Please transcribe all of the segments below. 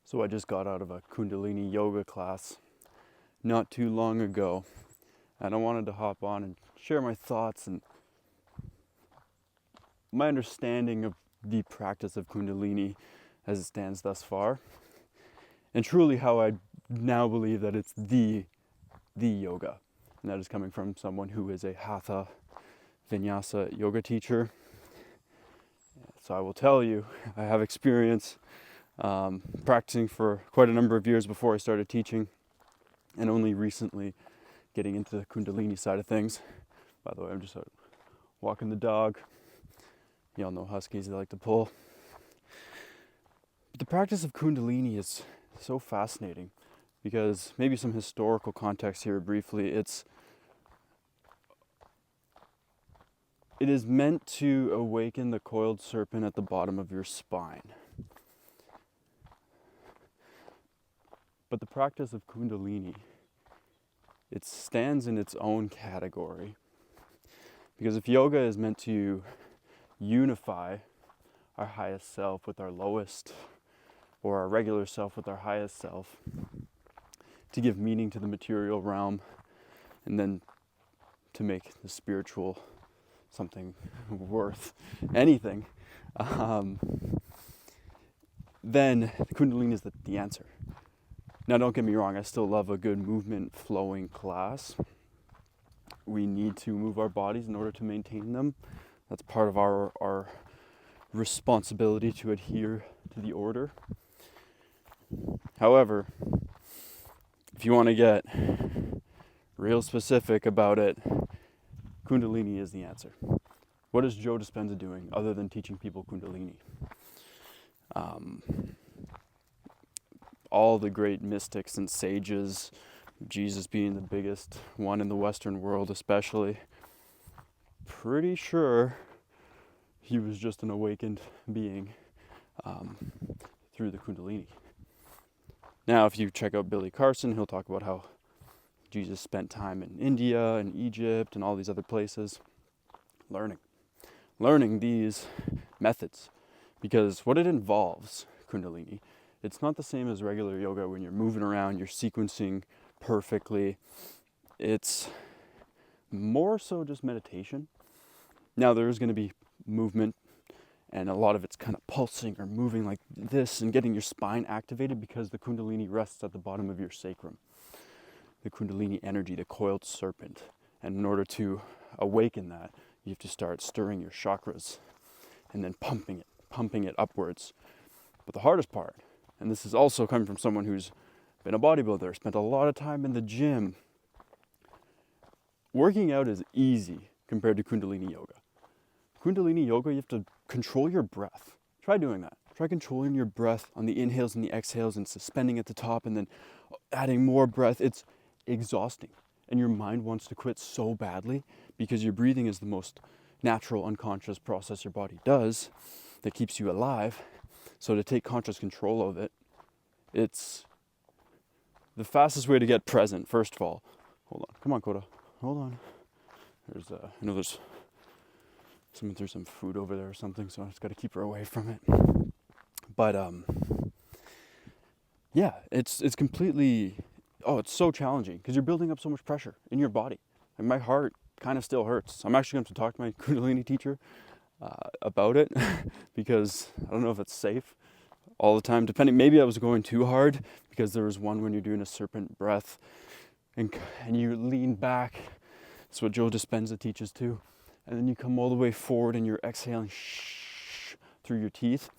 So I just got out of a Kundalini Yoga class not too long ago, and I wanted to hop on and share my thoughts and my understanding of the practice of Kundalini as it stands thus far, and truly how I now believe that it's the yoga, and that is coming from someone who is a Hatha Vinyasa yoga teacher. So I will tell you, I have experience practicing for quite a number of years before I started teaching, and only recently getting into the Kundalini side of things. By the way, I'm just out walking the dog. Y'all know huskies, they like to pull. But the practice of Kundalini is so fascinating because maybe some historical context here briefly. It is meant to awaken the coiled serpent at the bottom of your spine. But the practice of Kundalini, it stands in its own category. Because if yoga is meant to unify our highest self with our lowest, or our regular self with our highest self, to give meaning to the material realm, and then to make the spiritual something worth anything, then Kundalini is the answer. Now, don't get me wrong, I still love a good movement flowing class. We need to move our bodies in order to maintain them. That's part of our responsibility to adhere to the order. However, if you want to get real specific about it, Kundalini is the answer. What is Joe Dispenza doing other than teaching people Kundalini? All the great mystics and sages, Jesus being the biggest one in the Western world especially, pretty sure he was just an awakened being through the Kundalini. Now, if you check out Billy Carson, he'll talk about how Jesus spent time in India and Egypt and all these other places learning these methods, because what it involves, Kundalini, it's not the same as regular yoga when you're moving around, you're sequencing perfectly. It's more so just meditation. Now, there's going to be movement, and a lot of it's kind of pulsing or moving like this and getting your spine activated, because the Kundalini rests at the bottom of your sacrum. The Kundalini energy, the coiled serpent. And in order to awaken that, you have to start stirring your chakras and then pumping it upwards. But the hardest part, and this is also coming from someone who's been a bodybuilder, spent a lot of time in the gym, working out is easy compared to Kundalini Yoga. Kundalini Yoga, you have to control your breath. Try doing that. Try controlling your breath on the inhales and the exhales and suspending at the top and then adding more breath. It's exhausting. And your mind wants to quit so badly because your breathing is the most natural, unconscious process your body does that keeps you alive. So to take conscious control of it, it's the fastest way to get present, first of all. Hold on. Come on, Koda. Hold on. I know there's someone threw some food over there or something, so I just got to keep her away from it. But yeah, it's completely, it's so challenging because you're building up so much pressure in your body. And my heart kind of still hurts. I'm actually going to talk to my Kundalini teacher about it because I don't know if it's safe all the time. Depending, maybe I was going too hard, because there was one when you're doing a serpent breath and you lean back. That's what Joe Dispenza teaches too. And then you come all the way forward and you're exhaling through your teeth.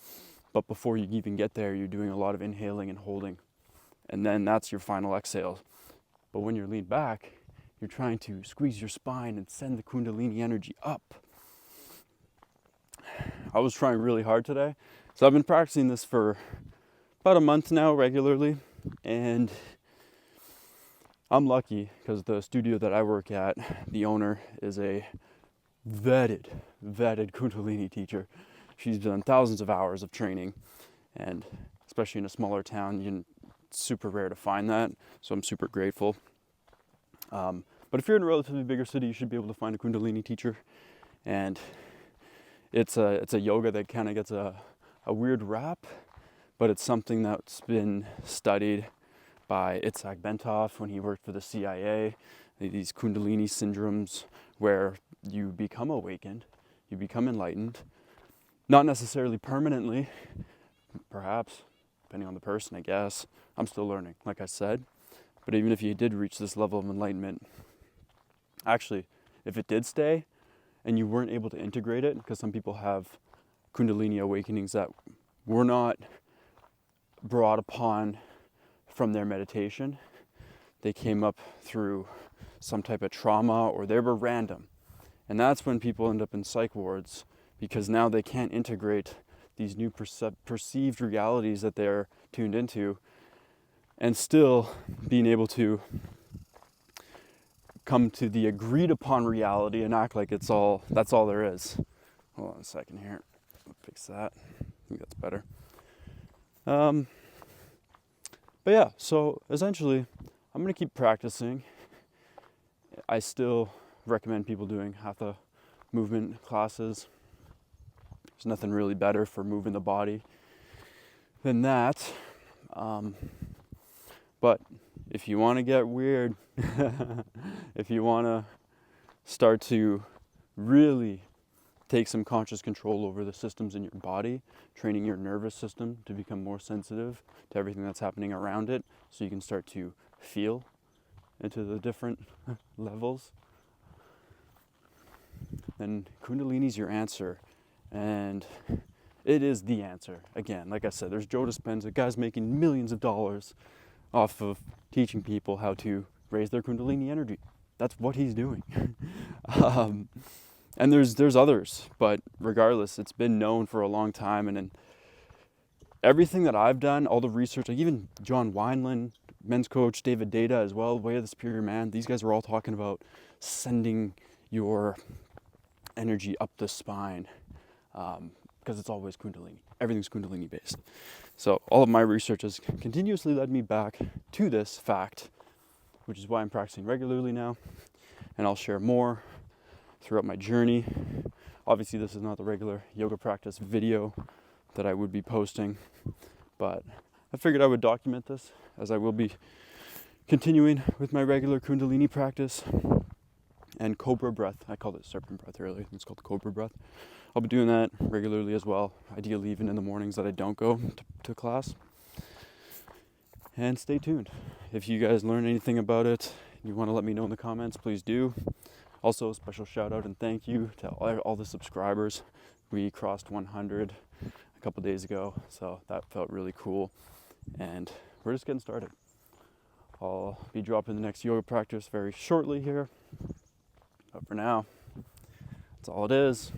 But before you even get there, you're doing a lot of inhaling and holding. And then that's your final exhale. But when you're leaned back, you're trying to squeeze your spine and send the Kundalini energy up. I was trying really hard today. So I've been practicing this for about a month now regularly. And I'm lucky because the studio that I work at, the owner is a vetted Kundalini teacher. She's done thousands of hours of training, and especially in a smaller town, it's super rare to find that, so I'm super grateful. But if you're in a relatively bigger city, you should be able to find a Kundalini teacher, and it's a yoga that kind of gets a weird rap, but it's something that's been studied by Itzhak Bentov when he worked for the CIA. These Kundalini syndromes where you become awakened, you become enlightened, not necessarily permanently, perhaps, depending on the person, I guess. I'm still learning, like I said. But even if you did reach this level of enlightenment, actually, if it did stay and you weren't able to integrate it, because some people have Kundalini awakenings that were not brought upon from their meditation, they came up through some type of trauma, or they were random. And that's when people end up in psych wards, because now they can't integrate these new perceived realities that they're tuned into, and still being able to come to the agreed upon reality and act like that's all there is. Hold on a second here. I'll fix that. I think that's better. But yeah, so essentially, I'm going to keep practicing. I still recommend people doing Hatha movement classes. There's nothing really better for moving the body than that. But if you want to get weird, if you want to start to really take some conscious control over the systems in your body, training your nervous system to become more sensitive to everything that's happening around it, so you can start to feel into the different levels, then Kundalini's your answer. And it is the answer. Again, like I said, there's Joe Dispenza, guys making millions of dollars off of teaching people how to raise their Kundalini energy. That's what he's doing. And there's others, but regardless, it's been known for a long time. And everything that I've done, all the research, like even John Wineland, men's coach, David Data as well, Way of the Superior Man, these guys are all talking about sending your energy up the spine, because it's always Kundalini. Everything's Kundalini based. So all of my research has continuously led me back to this fact, which is why I'm practicing regularly now. And I'll share more throughout my journey. Obviously, this is not the regular yoga practice video that I would be posting, but I figured I would document this, as I will be continuing with my regular Kundalini practice and cobra breath. I called it serpent breath earlier. It's called cobra breath. I'll be doing that regularly as well, ideally even in the mornings that I don't go to class. And stay tuned. If you guys learn anything about it, you want to let me know in the comments, please do. Also, a special shout out and thank you to all the subscribers. We crossed 100 a couple days ago, so that felt really cool. And we're just getting started. I'll be dropping the next yoga practice very shortly here. But for now, that's all it is.